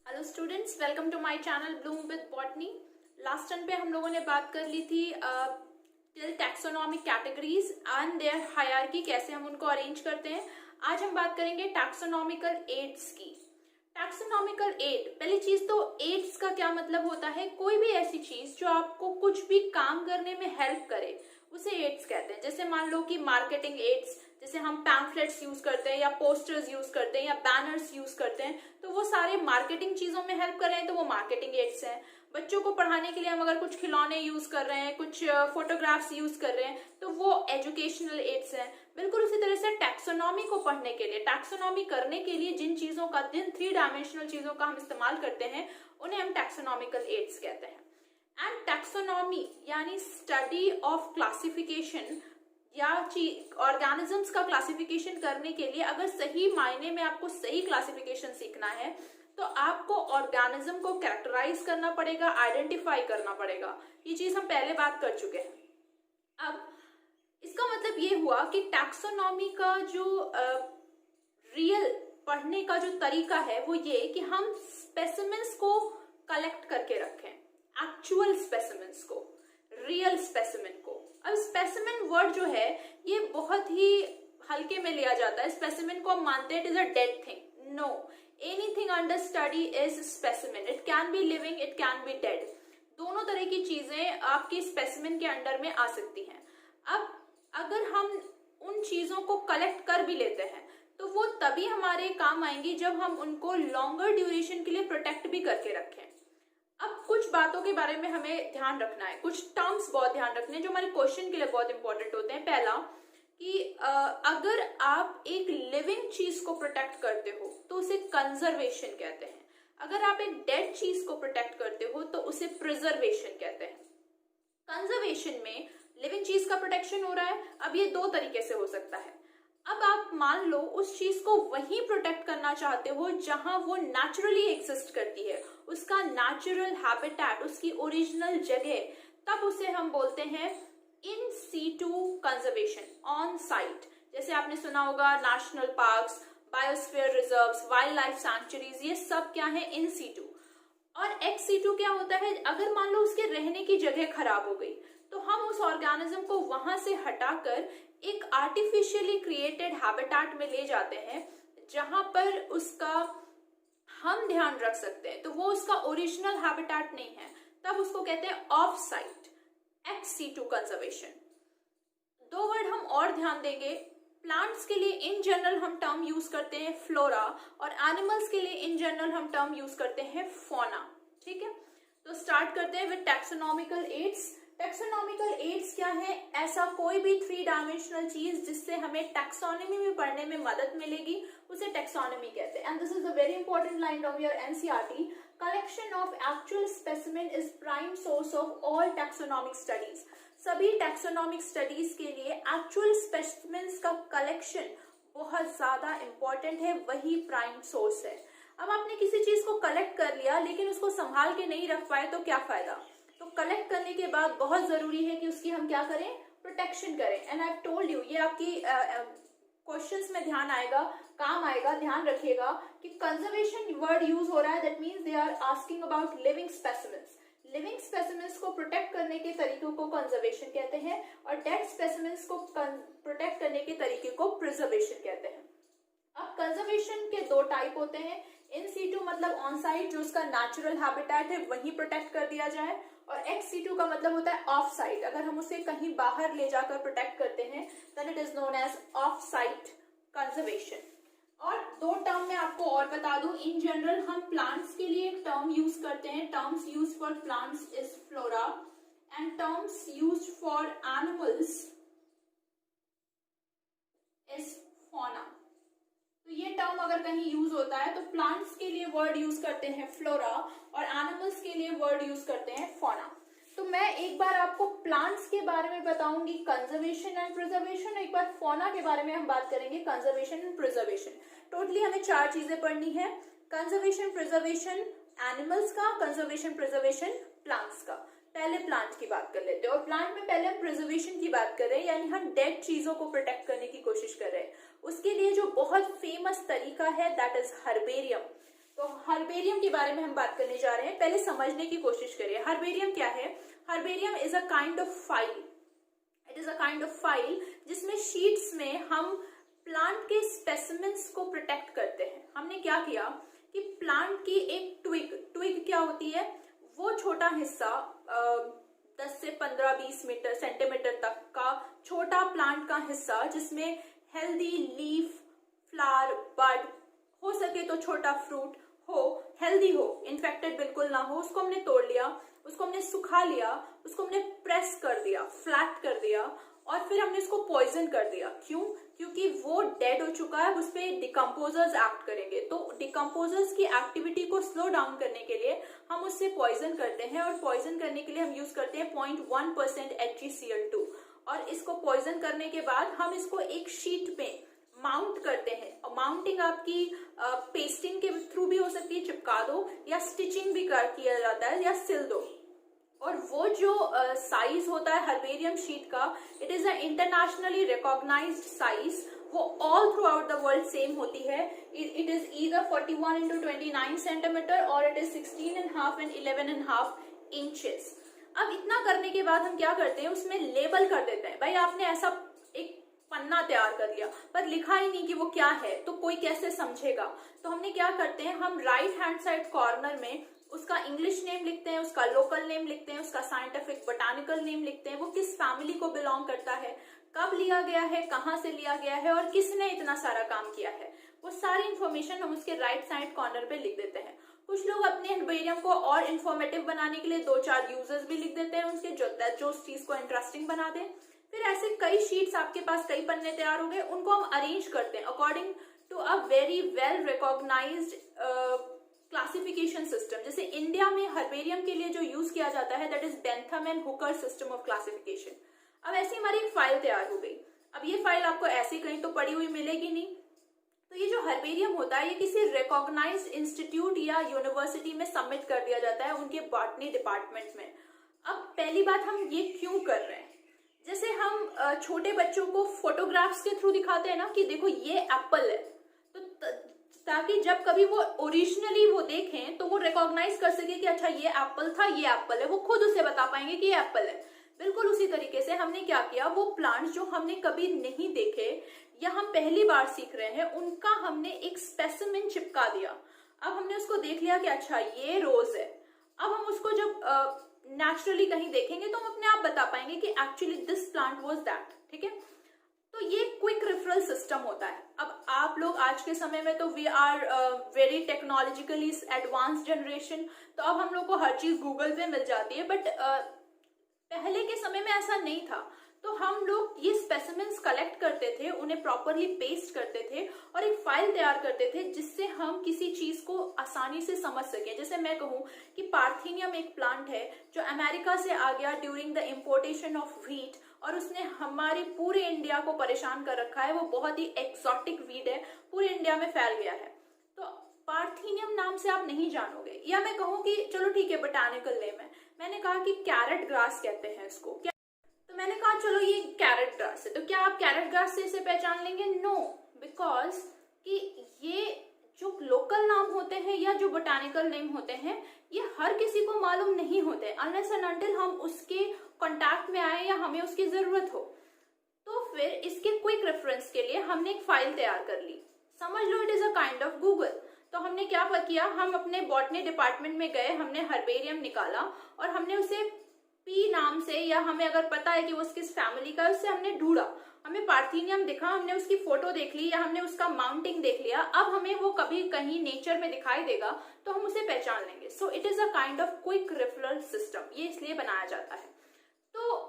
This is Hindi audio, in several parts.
Hello students, welcome to my channel bloom with botany. Last term पे हम लोगों ने बात कर ली थी till taxonomic categories and their hierarchy, कैसे हम उनको अरेंज करते हैं। आज हम बात करेंगे टैक्सोनॉमिकल एड्स की। टैक्सोनॉमिकल एड, पहली चीज तो एड्स का क्या मतलब होता है। कोई भी ऐसी चीज जो आपको कुछ भी काम करने में हेल्प करे उसे एड्स कहते हैं। जैसे मान लो कि मार्केटिंग एड्स, जैसे हम पैम्फलेट्स यूज करते हैं या पोस्टर्स यूज करते हैं या बैनर्स यूज करते हैं, तो वो सारे मार्केटिंग चीजों में हेल्प कर रहे हैं, तो वो मार्केटिंग एड्स हैं। बच्चों को पढ़ाने के लिए हम अगर कुछ खिलौने यूज कर रहे हैं, कुछ फोटोग्राफ्स यूज कर रहे हैं, तो वो एजुकेशनल एड्स हैं। बिल्कुल उसी तरह से टैक्सोनॉमी को पढ़ने के लिए, टैक्सोनॉमी करने के लिए जिन चीजों का, जिन 3 डायमेंशनल चीजों का हम इस्तेमाल करते हैं, उन्हें हम टैक्सोनॉमिकल एड्स कहते हैं। एंड टैक्सोनॉमी यानी स्टडी ऑफ क्लासिफिकेशन या ऑर्गेनिजम्स का क्लासिफिकेशन करने के लिए, अगर सही मायने में आपको सही क्लासिफिकेशन सीखना है तो आपको ऑर्गेनिज्म को कैरेक्टराइज करना पड़ेगा, आइडेंटिफाई करना पड़ेगा। ये चीज हम पहले बात कर चुके हैं। अब इसका मतलब ये हुआ कि टैक्सोनॉमी का जो रियल पढ़ने का जो तरीका है वो ये कि हम स्पेसिमेंस को कलेक्ट करके रखें, एक्चुअल स्पेसिमेंस को, रियल स्पेसिमेन को। अब स्पेसिमेन वर्ड जो है ये बहुत ही हल्के में लिया जाता है। स्पेसिमेन को हम मानते हैं it is a dead thing. No, anything under study is specimen. It can be living, it can be dead. दोनों तरह की चीजें आपकी स्पेसिमेन के अंडर में आ सकती हैं। अब अगर हम उन चीजों को कलेक्ट कर भी लेते हैं तो वो तभी हमारे काम आएंगी जब हम उनको लॉन्गर ड्यूरेशन के लिए प्रोटेक्ट भी करके रखें। अब कुछ बातों के बारे में हमें ध्यान रखना है, कुछ टर्म्स बहुत ध्यान रखने हैं जो हमारे क्वेश्चन के लिए बहुत इंपॉर्टेंट होते हैं। पहला कि अगर आप एक लिविंग चीज को प्रोटेक्ट करते हो तो उसे कंजर्वेशन कहते हैं। अगर आप एक डेड चीज को प्रोटेक्ट करते हो तो उसे प्रिजर्वेशन कहते हैं। कंजर्वेशन में लिविंग चीज का प्रोटेक्शन हो रहा है। अब ये 2 तरीके से हो सकता है। अब आप मान लो उस चीज को वहीं प्रोटेक्ट करना चाहते हो जहां वो नेचुरली एग्जिस्ट करती है, उसका नेचुरल हैबिटेट, उसकी ओरिजिनल जगह, तब उसे हम बोलते हैं in situ conservation, on site. जैसे आपने सुना होगा national parks, biosphere reserves, wild life sanctuaries, ये सब क्या है, इन सीटू। और एक्स सीटू क्या होता है, अगर मान लो उसके रहने की जगह खराब हो गई तो हम उस ऑर्गेनिज्म को वहां से हटाकर एक आर्टिफिशियली क्रिएटेड हैबिटेट में ले जाते हैं जहां पर उसका हम ध्यान रख सकते हैं, तो वो उसका ओरिजिनल हैबिटेट नहीं है, तब उसको कहते हैं off site, ex situ conservation. 2 word हम और ध्यान देंगे। प्लांट्स के लिए इन जनरल हम टर्म यूज करते हैं फ्लोरा, और एनिमल्स के लिए इन जनरल हम टर्म यूज करते हैं फौना। ठीक है, तो स्टार्ट करते हैं with taxonomical aids. Taxonomical aids क्या है, ऐसा कोई भी 3 डायमेंशनल चीज जिससे हमें टैक्सोनॉमी में पढ़ने में मदद मिलेगी उसे टैक्सोनॉमी कहते हैं। And this is a very important line from your NCERT. Collection of actual specimen is prime source of all taxonomic studies. सभी टैक्सोनॉमिक स्टडीज के लिए एक्चुअल स्पेसिमेन्स का कलेक्शन बहुत ज्यादा इंपॉर्टेंट है, वही प्राइम सोर्स है। अब आपने किसी चीज को कलेक्ट कर लिया लेकिन उसको संभाल के नहीं रख पाए तो क्या फायदा। तो कलेक्ट करने के बाद बहुत जरूरी है कि उसकी हम क्या करें, प्रोटेक्शन करें। एंड आई टोल्ड यू, ये आपकी क्वेश्चंस में ध्यान आएगा, काम आएगा, ध्यान रखिएगा कि कंजर्वेशन वर्ड यूज हो रहा है, that means they are asking about living specimens. Living specimens को प्रोटेक्ट करने के तरीकों को कंजर्वेशन कहते हैं और डेड स्पेसिमेंस को प्रोटेक्ट करने के तरीके को प्रिजर्वेशन कहते हैं। अब कंजर्वेशन के 2 टाइप होते हैं। इन सीटू मतलब ऑन साइट, जो उसका नेचुरल हैबिटेट है वहीं प्रोटेक्ट कर दिया जाए, और एक्स सीटू का मतलब होता है ऑफ साइट। अगर हम उसे कहीं बाहर ले जाकर प्रोटेक्ट करते हैं then it is known as off site conservation. और 2 टर्म मैं आपको और बता दूं। इन जनरल हम प्लांट्स के लिए एक टर्म यूज करते हैं, terms use for plants is flora and terms use for animals is fauna. तो ये टर्म अगर कहीं यूज होता है तो प्लांट्स के लिए वर्ड यूज करते हैं फ्लोरा और एनिमल्स के लिए वर्ड यूज करते हैं फौना। तो मैं एक बार आपको प्लांट्स के बारे में बताऊंगी कंजर्वेशन एंड प्रिजर्वेशन, एक बार फौना के बारे में हम बात करेंगे कंजर्वेशन एंड प्रिजर्वेशन। टोटली हमें 4 चीजें पढ़नी है, कंजर्वेशन प्रिजर्वेशन एनिमल्स का, कंजर्वेशन प्रिजर्वेशन प्लांट्स का। पहले प्लांट की बात कर लेते हैं, और प्लांट में पहले हम प्रिजर्वेशन की बात कर रहे हैं, यानी हम डेड चीजों को प्रोटेक्ट करने की कोशिश कर रहे हैं। उसके लिए जो बहुत फेमस तरीका है दैट इज हर्बेरियम। तो हर्बेरियम के बारे में हम बात करने जा रहे हैं। पहले समझने की कोशिश करिए हर्बेरियम क्या है। Herbarium is a kind of file, it is a kind of file जिसमें शीट्स में हम प्लांट के स्पेसिमेंस को प्रोटेक्ट करते हैं। हमने क्या किया कि प्लांट की एक ट्विग क्या होती है, वो छोटा हिस्सा 10 से 15-20 मीटर सेंटीमीटर तक का छोटा प्लांट का हिस्सा जिसमें हेल्दी लीफ, फ्लावर, बड, हो सके तो छोटा फ्रूट हो, हेल्दी हो, इन्फेक्टेड बिल्कुल ना हो, उसको हमने तोड़ लिया, उसको हमने सुखा लिया, उसको हमने प्रेस कर दिया, फ्लैट कर दिया और फिर हमने इसको पॉइजन कर दिया। क्यों? क्योंकि वो डेड हो चुका है, उस पर डिकम्पोजर्स एक्ट करेंगे। तो डिकम्पोजर्स की एक्टिविटी को स्लो डाउन करने के लिए हम उससे पॉइजन करते हैं और पॉइजन करने के लिए हम यूज करते हैं 0.1% HgCl2 और इसको पॉइजन करने के बाद हम इसको एक शीट पे माउंट करते हैं। और माउंटिंग आपकी पेस्टिंग के थ्रू भी हो सकती है, चिपका दो, या स्टिचिंग भी किया जाता है, या सिल दो। और वो जो साइज होता है हर्बेरियम शीट का, it is a internationally recognised size. वो all throughout the world same होती है। It is either 41x29 centimetre और इट इज 16.5 and 11.5 इंचेस। अब इतना करने के बाद हम क्या करते हैं, उसमें लेबल कर देते हैं। भाई आपने ऐसा एक पन्ना तैयार कर लिया पर लिखा ही नहीं कि वो क्या है, तो कोई कैसे समझेगा। तो हमने क्या करते हैं, हम राइट हैंड साइड कॉर्नर में उसका इंग्लिश नेम लिखते हैं, उसका लोकल नेम लिखते हैं, उसका साइंटिफिक बोटानिकल नेम लिखते हैं, वो किस फैमिली को बिलोंग करता है, कब लिया गया है, कहाँ से लिया गया है और किसने इतना सारा काम किया है, वो सारी इंफॉर्मेशन हम उसके राइट साइड कॉर्नर पे लिख देते हैं। कुछ लोग अपने हर्बेरियम को और इंफॉर्मेटिव बनाने के लिए 2-4 यूजर्स भी लिख देते हैं उसके, जो उस चीज को इंटरेस्टिंग बना दे। फिर ऐसे कई शीट्स आपके पास, कई पन्ने तैयार हो गए, उनको हम अरेंज करते हैं according to a very well recognised classification system. जैसे इंडिया में हर्बेरियम के लिए जो यूज किया जाता है that is Bentham and Hooker system of classification. अब ऐसी हमारी एक फाइल तैयार हो गई। अब ये फाइल आपको ऐसे कहीं तो पड़ी हुई मिलेगी नहीं। तो ये जो हर्बेरियम होता है ये किसी रिकॉग्नाइज्ड इंस्टीट्यूट या यूनिवर्सिटी में सबमिट कर दिया जाता है उनके बॉटनी डिपार्टमेंट में। अब पहली बात, हम ये क्यों कर रहे हैं, जैसे हम छोटे बच्चों को फोटोग्राफ्स के थ्रू दिखाते हैं ना कि देखो ये एप्पल है, तो ताकि जब कभी वो ओरिजिनली वो देखें तो वो रिकॉग्नाइज कर सके कि अच्छा ये एप्पल था, ये एप्पल है, वो खुद उसे बता पाएंगे कि ये एप्पल है। बिल्कुल उसी तरीके से हमने क्या किया, वो प्लांट्स जो हमने कभी नहीं देखे या हम पहली बार सीख रहे हैं उनका हमने एक स्पेसिमेन चिपका दिया। अब हमने उसको देख लिया कि अच्छा ये रोज है। अब हम उसको जब नेचुरली कहीं देखेंगे तो हम अपने आप बता पाएंगे कि actually this plant was that. ठीक है, तो ये क्विक रेफरल सिस्टम होता है। अब आप लोग आज के समय में तो we are very technologically advance generation, तो अब हम लोग को हर चीज गूगल पे मिल जाती है, बट पहले के समय में ऐसा नहीं था। तो हम लोग ये स्पेसिमेंस कलेक्ट करते थे, उन्हें प्रॉपरली पेस्ट करते थे और एक फाइल तैयार करते थे जिससे हम किसी चीज को आसानी से समझ सकें। जैसे मैं कहूँ कि पार्थेनियम एक प्लांट है जो अमेरिका से आ गया during the importation of wheat और उसने हमारी पूरे इंडिया को परेशान कर रखा है। वो बहुत ही एक्सोटिक वीड है, पूरे इंडिया में फैल गया है। तो पार्थेनियम नाम से आप नहीं जानोगे। या मैं कहूँ कि चलो ठीक है बोटानिकल नेम है, मैंने कहा कि कैरेट ग्रास कहते हैं इसको, तो मैंने कहा चलो ये कैरेट ग्रास है, तो क्या आप कैरेट ग्रास से इसे पहचान लेंगे? नो, बिकॉज कि ये जो लोकल नाम होते हैं या जो बोटानिकल नेम होते हैं ये हर किसी को मालूम नहीं होते अनलेस एंड अनटिल हम उसके कांटेक्ट में आए या हमें उसकी जरूरत हो। तो फिर इसके क्विक रेफरेंस के लिए हमने एक फाइल तैयार कर ली, समझ लो it is a kind of Google. तो हमने क्या किया, हम अपने बॉटनी डिपार्टमेंट में गए, हमने हर्बेरियम निकाला और हमने उसे पी नाम से, या हमें अगर पता है कि वो किस फैमिली का है, उससे हमने ढूंढा, हमें पार्थेनियम दिखा, हमने उसकी फोटो देख ली या हमने उसका माउंटिंग देख लिया। अब हमें वो कभी कहीं नेचर में दिखाई देगा तो हम उसे पहचान लेंगे। So it is a kind of quick referral system, ये इसलिए बनाया जाता है। तो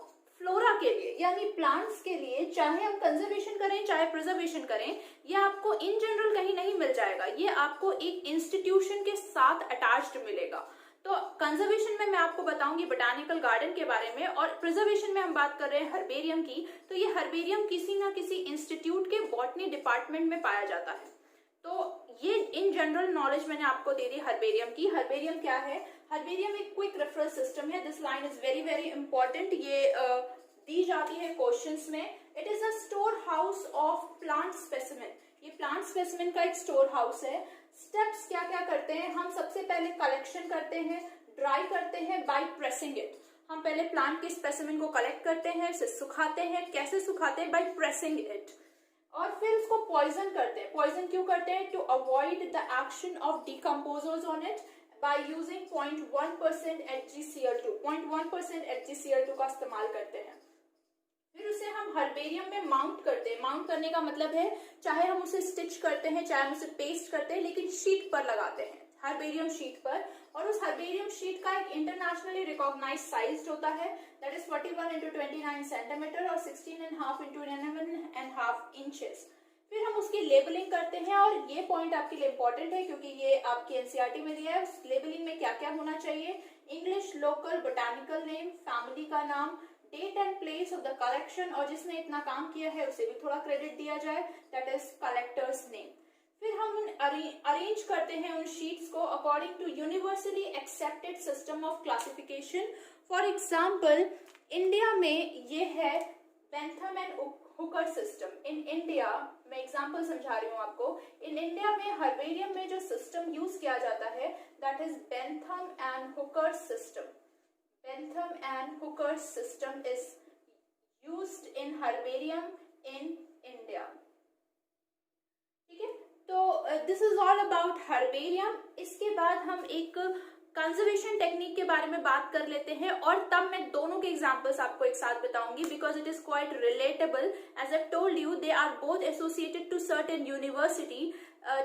फ्लोरा के लिए यानी प्लांट्स के लिए, चाहे हम कंजर्वेशन करें चाहे प्रिजर्वेशन करें, ये आपको इन जनरल कहीं नहीं मिल जाएगा, ये आपको एक इंस्टीट्यूशन के साथ अटैच्ड मिलेगा। तो कंजर्वेशन में मैं आपको बताऊंगी बोटानिकल गार्डन के बारे में, और प्रिजर्वेशन में हम बात कर रहे हैं हर्बेरियम की। तो ये हर्बेरियम किसी ना किसी इंस्टीट्यूट के बॉटनी डिपार्टमेंट में पाया जाता है। तो ये इन जनरल नॉलेज मैंने आपको दे दी हर्बेरियम की। हर्बेरियम क्या है? हर्बेरियम एक क्विक रेफरल सिस्टम है। This line is very very important, ये दी जाती है क्वेश्चंस में। It is a store house of plant specimen. ये प्लांट स्पेसिमेन का एक स्टोर हाउस है। स्टेप्स क्या क्या करते हैं हम? सबसे पहले कलेक्शन करते हैं, ड्राई करते हैं बाय प्रेसिंग इट। हम पहले प्लांट के स्पेसिमेन को कलेक्ट करते हैं, उसे सुखाते हैं। कैसे सुखाते हैं? By pressing it. और फिर उसको पॉइजन करते हैं। पॉइजन क्यों करते हैं? To avoid the action of decomposers on it by using 0.1% HgCl2। 0.1% HgCl2 का इस्तेमाल करते हैं। फिर उसे हम हर्बेरियम में माउंट करते हैं। माउंट करने का मतलब है चाहे हम उसे स्टिच करते हैं, चाहे हम उसे पेस्ट करते हैं, लेकिन शीट पर लगाते हैं, हर्बेरियम शीट पर। और उस हर्बेरियम शीट का एक इंटरनेशनली रिकॉग्नाइज साइज होता है, दैट इज 41 × 29 सेंटीमीटर और 16.5 × 11.5 इंचेस। फिर हम उसकी लेबलिंग करते हैं, और ये पॉइंट आपके लिए इंपॉर्टेंट है क्योंकि ये आपके एनसीईआरटी में दिया है। उस लेबलिंग में क्या क्या होना चाहिए? English, local, botanical name, family का नाम, date and place of the collection, और जिसने इतना काम किया है उसे भी थोड़ा क्रेडिट दिया जाए, दैट इज कलेक्टर्स नेम। फिर हम उन अरेंज करते हैं उन शीट्स को according to universally accepted system of classification. For example India में ये है Bentham and Hooker system. In India, मैं एग्जाम्पल समझा रही हूँ आपको, इन इंडिया में हर्बेरियम में जो सिस्टम यूज किया जाता है that is Bentham and Hooker system. Bentham and Hooker's system is used in herbarium in India. ठीक है, तो this is all about herbarium. इसके बाद हम एक कंजर्वेशन टेक्निक के बारे में बात कर लेते हैं, और तब मैं दोनों के एग्जांपल्स आपको एक साथ बताऊंगी because it is quite relatable. As I told you, they are both associated to certain university.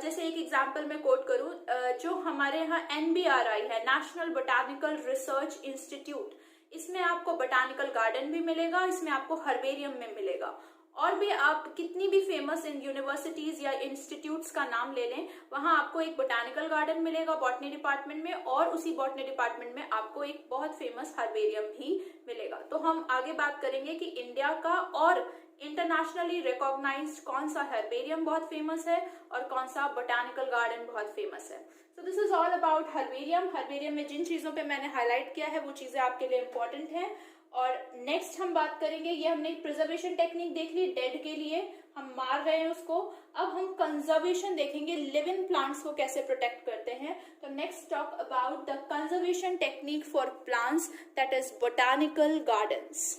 जैसे एक एग्जांपल मैं कोट करूं, जो हमारे यहाँ NBRI है, नेशनल बोटानिकल रिसर्च इंस्टीट्यूट, इसमें आपको बोटानिकल गार्डन भी मिलेगा, इसमें आपको हर्बेरियम में मिलेगा। और भी आप कितनी भी फेमस इन यूनिवर्सिटीज या इंस्टीट्यूट्स का नाम ले लें, वहां आपको एक बोटानिकल गार्डन मिलेगा बॉटनी डिपार्टमेंट में, और उसी बॉटनी डिपार्टमेंट में आपको एक बहुत फेमस हर्बेरियम भी मिलेगा। तो हम आगे बात करेंगे कि इंडिया का और इंटरनेशनली रिकॉग्नाइज्ड कौन सा हर्बेरियम बहुत फेमस है और कौन सा बोटानिकल गार्डन बहुत फेमस है। So this is all about herbarium. Herbarium में जिन चीजों पे मैंने हाईलाइट किया है वो चीजें आपके लिए इंपॉर्टेंट हैं। और नेक्स्ट हम बात करेंगे, ये हमने प्रिजर्वेशन टेक्निक देख ली, डेड के लिए हम मार रहे हैं उसको। अब हम कंजर्वेशन देखेंगे, लिविंग प्लांट्स को कैसे प्रोटेक्ट करते हैं। तो next talk about the conservation technique for plants, that is botanical gardens.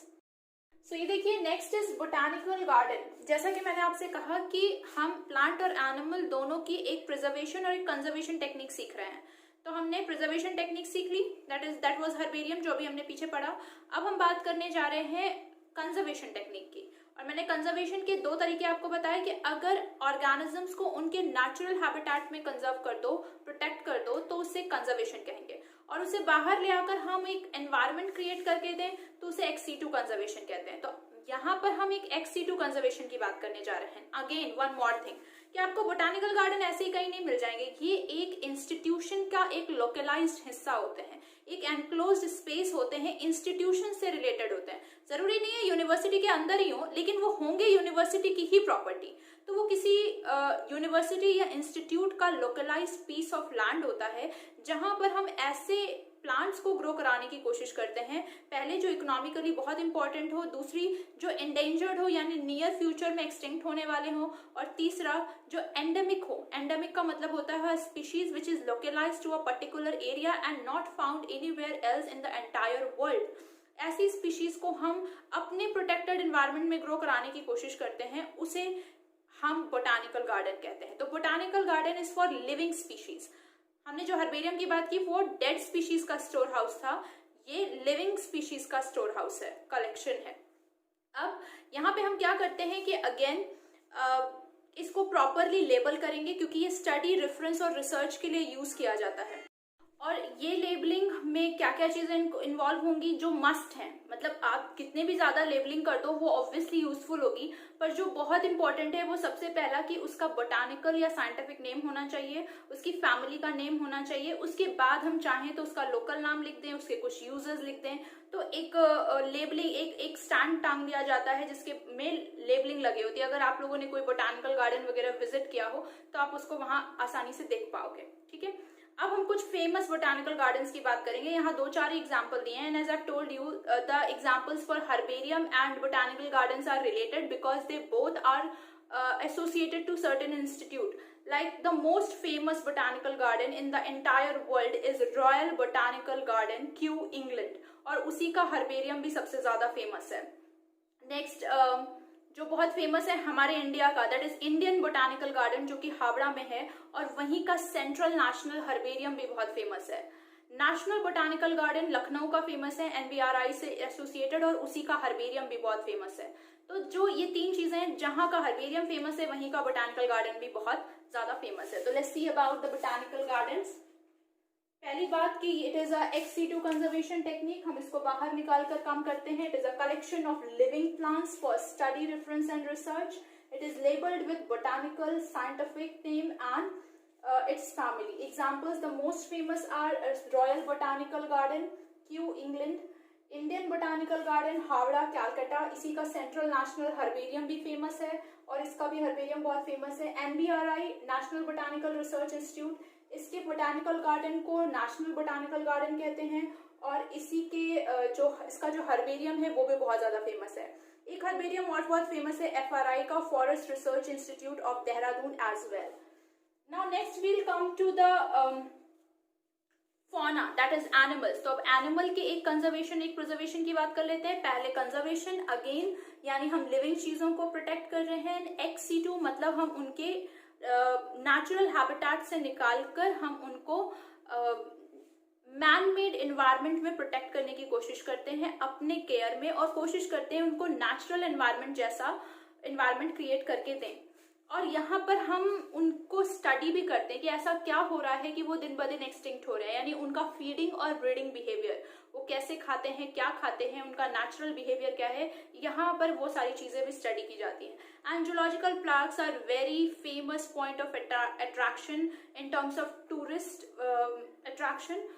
So ये देखिए, नेक्स्ट इज बोटानिकल गार्डन। जैसा कि मैंने आपसे कहा कि हम प्लांट और एनिमल दोनों की एक प्रिजर्वेशन और एक कंजर्वेशन टेक्निक सीख रहे हैं। तो हमने प्रिजर्वेशन टेक्निक सीख ली, दैट वाज हर्बेरियम, जो भी हमने पीछे पढ़ा। अब हम बात करने जा रहे हैं कंजर्वेशन टेक्निक की। और मैंने कंजर्वेशन के दो तरीके आपको बताए कि अगर ऑर्गेनिजम्स को उनके नेचुरल हैबिटेट में कंजर्व कर दो, प्रोटेक्ट कर दो, तो उसे कंजर्वेशन कहेंगे। और उसे बाहर ले आकर हम एक एनवायरनमेंट क्रिएट करके दें तो उसे ex-situ कंजर्वेशन कहते हैं। तो यहाँ पर हम एक ex-situ कंजर्वेशन की बात करने जा रहे हैं। अगेन वन मोर थिंग, कि आपको बोटानिकल गार्डन ऐसे ही कहीं नहीं मिल जाएंगे, ये एक इंस्टीट्यूशन का एक लोकलाइज्ड हिस्सा होते हैं, एक एनक्लोज्ड स्पेस होते हैं, इंस्टीट्यूशन से रिलेटेड होते हैं। जरूरी नहीं है यूनिवर्सिटी के अंदर ही हो, लेकिन वो होंगे यूनिवर्सिटी की ही प्रॉपर्टी। तो वो किसी यूनिवर्सिटी या इंस्टीट्यूट का लोकलाइज्ड पीस ऑफ लैंड होता है, जहां पर हम ऐसे प्लांट्स को ग्रो कराने की कोशिश करते हैं, पहले जो इकोनॉमिकली बहुत इंपॉर्टेंट हो, दूसरी जो एंडेंजर्ड हो यानी नियर फ्यूचर में एक्सटिंक्ट होने वाले हो, और तीसरा जो एंडेमिक हो। एंडेमिक का मतलब होता है species which is localised to a particular area and not found anywhere else in the entire world. ऐसी स्पीशीज को हम अपने प्रोटेक्टेड एनवायरनमेंट में ग्रो कराने की कोशिश करते हैं, उसे हम बोटानिकल गार्डन कहते हैं। तो botanical garden is for living species. हमने जो हर्बेरियम की बात की वो डेड स्पीशीज का स्टोर हाउस था, ये लिविंग स्पीशीज का स्टोर हाउस है, कलेक्शन है। अब यहाँ पे हम क्या करते हैं कि अगेन इसको प्रॉपरली लेबल करेंगे, क्योंकि ये स्टडी, रेफरेंस और रिसर्च के लिए यूज किया जाता है। और ये लेबलिंग में क्या क्या चीजें इन्वॉल्व होंगी जो मस्ट हैं, मतलब आप कितने भी ज्यादा लेबलिंग कर दो वो ऑब्वियसली यूजफुल होगी, पर जो बहुत इंपॉर्टेंट है वो सबसे पहला कि उसका बोटानिकल या साइंटिफिक नेम होना चाहिए, उसकी फैमिली का नेम होना चाहिए, उसके बाद हम चाहें तो उसका लोकल नाम लिख दें, उसके कुछ यूजर्स लिख दें। तो एक लेबलिंग, एक स्टैंड टांग दिया जाता है जिसके में लेबलिंग लगी होती है। अगर आप लोगों ने कोई बोटानिकल गार्डन वगैरह विजिट किया हो तो आप उसको वहां आसानी से देख पाओगे। ठीक है, अब हम कुछ फेमस बोटानिकल गार्डन्स की बात करेंगे। यहाँ 2-4 एग्जाम्पल दिए हैं, as I told you the examples for herbarium and botanical gardens are related because they both are associated to certain institute Like the most famous botanical garden in the entire world is Royal Botanical Garden, Kew, England, और उसी का हर्बेरियम भी सबसे ज्यादा फेमस है। नेक्स्ट जो बहुत फेमस है हमारे इंडिया का, that is Indian botanical garden, जो कि हावड़ा में है, और वहीं का सेंट्रल नेशनल हर्बेरियम भी बहुत फेमस है। नेशनल बोटानिकल गार्डन लखनऊ का फेमस है, NBRI से एसोसिएटेड, और उसी का हर्बेरियम भी बहुत फेमस है। तो जो ये तीन चीजें हैं, जहां का हर्बेरियम फेमस है वहीं का बोटानिकल गार्डन भी बहुत ज्यादा फेमस है। तो let's see about the botanical gardens. पहली बात कि it is a ex-situ conservation technique, हम इसको बाहर निकाल कर काम करते हैं। It is a collection of living plants for study, reference and research. It is labelled with botanical scientific name and its family. Examples, the most famous are Royal Botanical Garden, Kew, England, Indian Botanical Garden, Howrah, Calcutta, इसी का सेंट्रल नेशनल हर्बेरियम भी फेमस है, और इसका भी हर्बेरियम बहुत फेमस है। NBRI, national botanical research institute, इसके बोटानिकल गार्डन को नेशनल बोटानिकल गार्डन कहते हैं, और इसी के जो इसका जो हर्बेरियम है वो भी बहुत ज्यादा फेमस है। एक हर्बेरियम और बहुत फेमस है FRI का, forest research institute of Dehradun as well. Now next we'll come to the fauna, that is animals. तो अब एनिमल के एक कंजर्वेशन एक प्रिजर्वेशन की बात कर लेते हैं। पहले कंजर्वेशन, अगेन यानी हम लिविंग चीजों को प्रोटेक्ट कर रहे हैं। ex-situ मतलब हम उनके नेचुरल हैबिटेट से निकालकर हम उनको मैन मेड इन्वायरमेंट में प्रोटेक्ट करने की कोशिश करते हैं अपने केयर में, और कोशिश करते हैं उनको नेचुरल एनवायरनमेंट जैसा एनवायरनमेंट क्रिएट करके दें। और यहाँ पर हम उनको स्टडी भी करते हैं कि ऐसा क्या हो रहा है कि वो दिन ब दिन एक्सटिंक्ट हो रहे हैं, यानी उनका फीडिंग और ब्रीडिंग बिहेवियर, वो कैसे खाते हैं, क्या खाते हैं, उनका नेचुरल बिहेवियर क्या है, यहाँ पर वो सारी चीजें भी स्टडी की जाती हैं। And zoological parks are very famous point of attraction in terms of tourist attraction.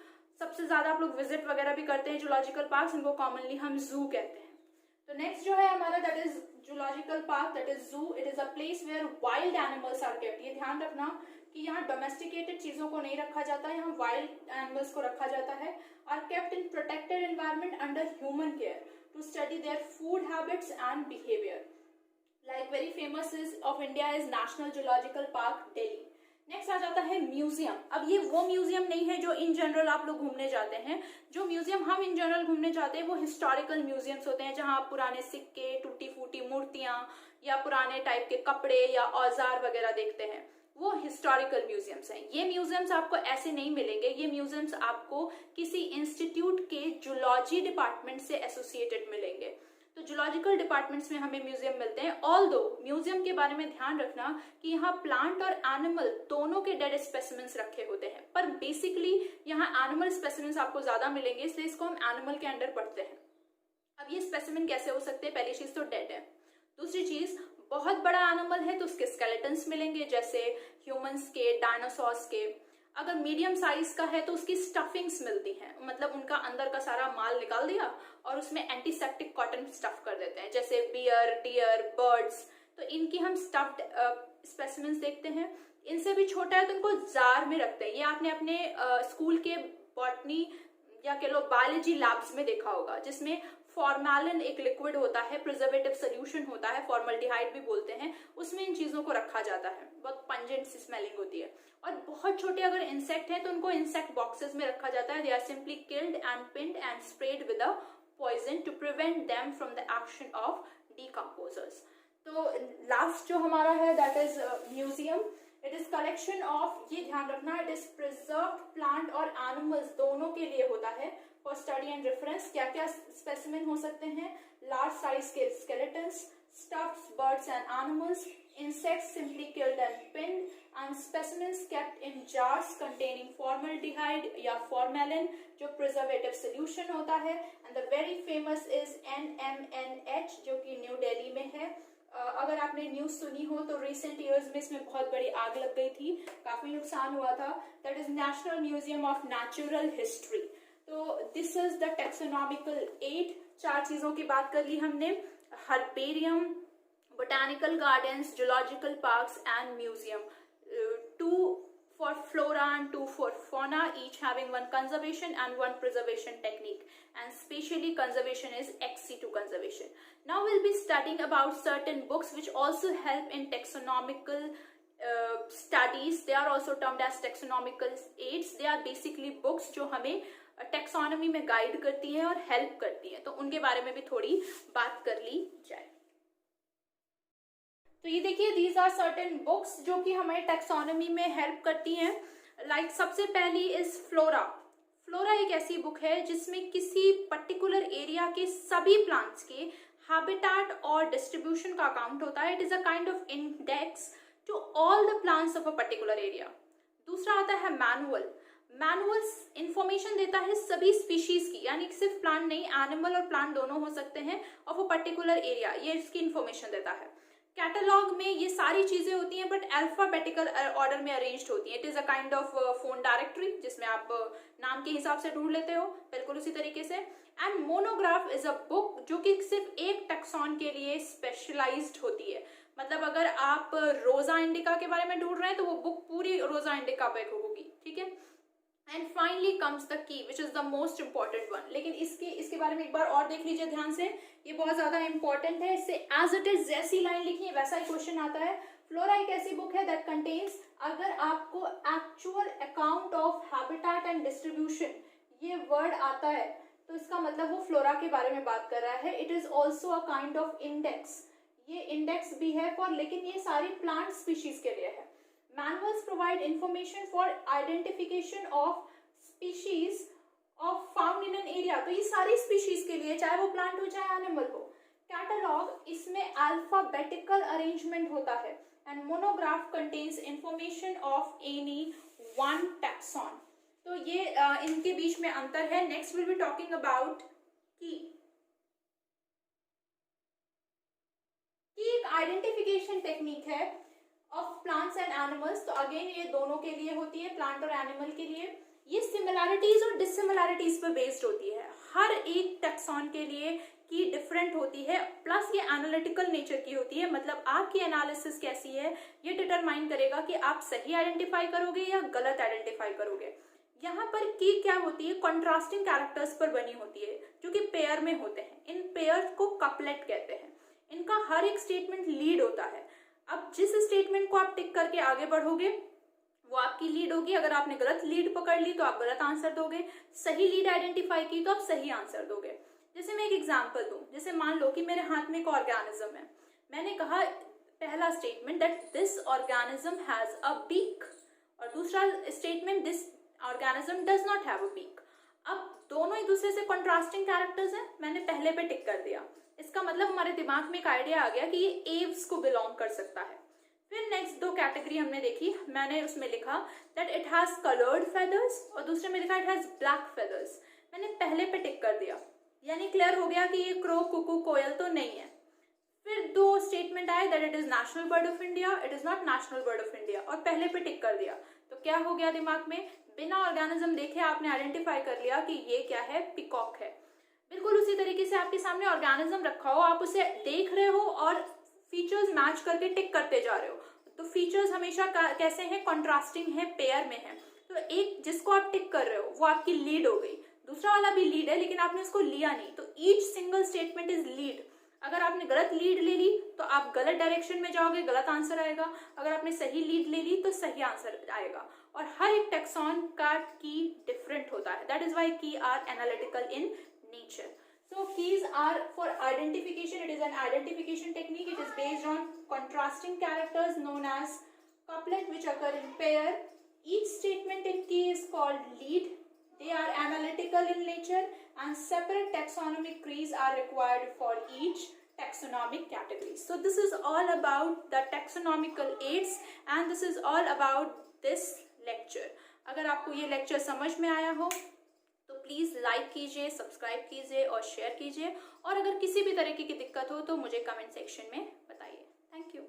सबसे ज्यादा आप लोग विजिट वगैरह भी करते हैं जूलॉजिकल पार्क्स, इनको कॉमनली हम जू कहते हैं। तो नेक्स्ट जो है हमारा, that is zoological park, that is zoo. It is a place where wild animals are kept. ये ध्यान रखना कि यहाँ डोमेस्टिकेटेड चीजों को नहीं रखा जाता है, यहाँ वाइल्ड एनिमल्स को रखा जाता है। Are kept in protected environment under human care to study their food habits and behaviour. Like very famous is of India is national zoological park, Delhi. Next आ जाता है म्यूजियम। अब ये वो म्यूजियम नहीं है जो इन जनरल आप लोग घूमने जाते हैं। जो म्यूजियम हम इन जनरल घूमने जाते हैं वो हिस्टोरिकल म्यूजियम्स होते हैं, जहां आप पुराने सिक्के, टूटी फूटी मूर्तियां या पुराने टाइप के कपड़े या औजार वगैरह देखते हैं, वो हिस्टोरिकल म्यूजियम्स हैं। ये म्यूजियम्स आपको ऐसे नहीं मिलेंगे, ये म्यूजियम्स आपको किसी इंस्टीट्यूट के जूलॉजी डिपार्टमेंट से एसोसिएटेड मिलेंगे। तो जूलॉजिकल डिपार्टमेंट्स में हमें म्यूजियम मिलते हैं। ऑल्दो म्यूजियम के बारे में ध्यान रखना कि यहाँ प्लांट और एनिमल दोनों के डेड स्पेसिमेंस रखे होते हैं, पर बेसिकली यहाँ एनिमल स्पेसिमेंस आपको ज्यादा मिलेंगे, इसलिए इसको हम एनिमल के अंडर पढ़ते हैं। अब ये स्पेसिमेन कैसे हो सकते हैं? पहली चीज तो डेड है। दूसरी चीज, बहुत बड़ा एनिमल है तो उसके स्केलेटन्स मिलेंगे, जैसे ह्यूमंस के, डायनासोर्स के। अगर मीडियम साइज का है तो उसकी स्टफिंग्स मिलती हैं, मतलब उनका अंदर का सारा माल निकाल दिया और उसमें एंटीसेप्टिक कॉटन स्टफ कर देते हैं, जैसे बियर, डियर, बर्ड्स। तो इनकी हम स्टफ्ड स्पेसिमेंस देखते हैं। इनसे भी छोटा है तो इनको जार में रखते हैं। ये आपने अपने स्कूल के बॉटनी या कह लो बायोलॉजी लैब्स में देखा होगा, जिसमें फॉर्मेलिन एक लिक्विड होता है, प्रिजर्वेटिव सोल्यूशन होता है, फॉर्मल्डिहाइड भी बोलते हैं, उसमें इन चीजों को रखा जाता है। बहुत पंजेंट सी स्मेलिंग होती है। और बहुत छोटे अगर इंसेक्ट हैं तो उनको इंसेक्ट बॉक्सेस में रखा जाता है। They are simply killed and pinned and spread with a poison to prevent them from the action of decomposers. तो लास्ट जो हमारा है that is museum. It is collection of, ये ध्यान रखना, इट इज प्रिजर्व्ड प्लांट और एनिमल्स दोनों के लिए होता है फॉर स्टडी एंड रेफरेंस। क्या क्या स्पेसिमेन हो सकते हैं? लार्ज साइज के skeletons, stuffed birds and animals, insects simply killed and pinned, and specimens kept in jars containing formaldehyde या formalin जो preservative solution होता है। and the very famous is NMNH जो कि न्यू दिल्ली में है। अगर आपने न्यूज सुनी हो तो रिसेंट ईयर्स में इसमें बहुत बड़ी आग लग गई थी, काफी नुकसान हुआ था। That is national museum of natural history. तो दिस इज द टेक्सोनॉमिकल 8। 4 चीजों की बात कर ली हमने, herbarium, botanical gardens, zoological parks and museum. 2 for flora and 2 for fauna, each having 1 conservation and 1 preservation technique, and spatially conservation is ex-situ conservation. Now we'll be studying about certain books which also help in taxonomical studies, they are also termed as taxonomical aids. They are basically books जो हमें टेक्सोनॉमी में गाइड करती है और हेल्प करती है, तो उनके बारे में भी थोड़ी बात कर ली जाए। तो ये देखिए, दीज आर सर्टेन बुक्स जो कि हमें टेक्सोनॉमी में हेल्प करती हैं। लाइक सबसे पहली इज फ्लोरा। फ्लोरा एक ऐसी बुक है जिसमें किसी पर्टिकुलर एरिया के सभी प्लांट्स के हैबिटेट और डिस्ट्रीब्यूशन का अकाउंट होता है। It is a kind of index to all the plants of a particular area. दूसरा आता है मैनुअल। मैनुअल इंफॉर्मेशन देता है सभी स्पीशीज की, यानी सिर्फ प्लांट नहीं, एनिमल और प्लांट दोनों हो सकते हैं, ऑफ अ पर्टिकुलर एरिया, ये इसकी इंफॉर्मेशन देता है। कैटलॉग में ये सारी चीजें होती हैं बट अल्फाबेटिकल ऑर्डर में अरेंज्ड होती हैं। It is a kind of phone directory जिसमें आप नाम के हिसाब से ढूंढ लेते हो, बिल्कुल उसी तरीके से। And monograph is a book जो कि सिर्फ एक टैक्सॉन के लिए स्पेशलाइज्ड होती है। मतलब अगर आप रोजा इंडिका के बारे में ढूंढ रहे हैं तो वो बुक पूरी रोजा इंडिका पे होगी, ठीक है। And finally comes the key which is the most important one. लेकिन इसके बारे में एक बार और देख लीजिए ध्यान से, ये बहुत ज्यादा इंपॉर्टेंट है। इससे एज इट इज जैसी लाइन लिखी है वैसा ही क्वेश्चन आता है। फ्लोरा एक ऐसी बुक है दैट कंटेन्स, अगर आपको actual account of habitat and distribution ये वर्ड आता है तो इसका मतलब वो फ्लोरा के बारे में बात कर रहा है। It is also a kind of index, ये इंडेक्स भी है फॉर, लेकिन ये सारी प्लांट स्पीशीज के लिए है। Manuals provide information for identification of species of found in an area, तो ये सारी स्पीशीज के लिए, चाहे वो प्लांट हो चाहे एनिमल हो। कैटलॉग इसमें अल्फाबेटिकल अरेंजमेंट होता है। And monograph contains information of any one taxon. तो ये इनके बीच में अंतर है। Next will be talking about की। एक आइडेंटिफिकेशन टेक्निक है ऑफ प्लांट्स एंड एनिमल्स। तो अगेन ये दोनों के लिए होती है, प्लांट और एनिमल के लिए। ये सिमिलैरिटीज और डिससिमिलैरिटीज पर बेस्ड होती है। हर एक टैक्सॉन के लिए की डिफरेंट होती है, प्लस ये एनालिटिकल नेचर की होती है। मतलब आपकी एनालिसिस कैसी है ये डिटरमाइन करेगा कि आप सही आइडेंटिफाई करोगे या गलत आइडेंटिफाई करोगे। यहाँ पर की क्या होती है, कॉन्ट्रास्टिंग कैरेक्टर्स पर बनी होती है जो कि पेयर में होते हैं। इन पेयर को कपलेट कहते हैं। इनका हर एक स्टेटमेंट लीड होता है। अब जिस स्टेटमेंट को आप टिक करके आगे बढ़ोगे वो आपकी लीड होगी। अगर आपने गलत लीड पकड़ ली तो आप गलत आंसर दोगे, सही लीड आइडेंटिफाई की तो आप सही आंसर दोगे। जैसे मैं एक एग्जांपल दूं, जैसे मान लो कि मेरे हाथ में एक ऑर्गेनिज्म है। मैंने कहा पहला statement that this organism has a beak, और दूसरा statement this organism does not have a beak. अब दोनों एक दूसरे से कॉन्ट्रास्टिंग कैरेक्टर्स हैं, मैंने पहले पे टिक कर दिया। इसका मतलब हमारे दिमाग में एक आइडिया आ गया कि ये एव्स को बिलोंग कर सकता है। फिर नेक्स्ट दो कैटेगरी हमने देखी, मैंने उसमें लिखा that it has coloured feathers और दूसरे में लिखा इट हैज ब्लैक फेदर्स। मैंने पहले पे टिक कर दिया, यानी क्लियर हो गया कि ये क्रो, कुकू, कोयल तो नहीं है। फिर दो स्टेटमेंट आए that it is national bird of India, it is not national bird of India, और पहले पे टिक कर दिया। तो क्या हो गया दिमाग में, बिना ऑर्गेनिज्म देखे आपने आइडेंटिफाई कर लिया कि ये क्या है, पिकॉक है। बिल्कुल उसी तरीके से आपके सामने ऑर्गेनिज्म रखा हो, आप उसे देख रहे हो और फीचर्स मैच करके टिक करते जा रहे हो। तो फीचर्स हमेशा कैसे हैं, कॉन्ट्रास्टिंग है, पेयर में है। तो एक जिसको आप टिक कर रहे हो वो आपकी लीड हो गई, दूसरा वाला भी लीड है लेकिन आपने उसको लिया नहीं, तो each single statement is lead. अगर आपने गलत लीड ले ली तो आप गलत डायरेक्शन में जाओगे, गलत आंसर आएगा। अगर आपने सही लीड ले ली तो सही आंसर आएगा। और हर एक टैक्सॉन का की डिफरेंट होता है। That is why keys are analytical in nature. So keys are for identification. It is an identification technique. It is based on contrasting characters known as couplet which occur in pair. Each statement in key is called lead. They are analytical in nature and separate taxonomic trees are required for each taxonomic category. So this is all about the taxonomical aids and this is all about this lecture. अगर आपको ये lecture समझ में आया हो तो प्लीज़ लाइक कीजिए, सब्सक्राइब कीजिए और शेयर कीजिए। और अगर किसी भी तरीके की दिक्कत हो तो मुझे कमेंट सेक्शन में बताइए। Thank you.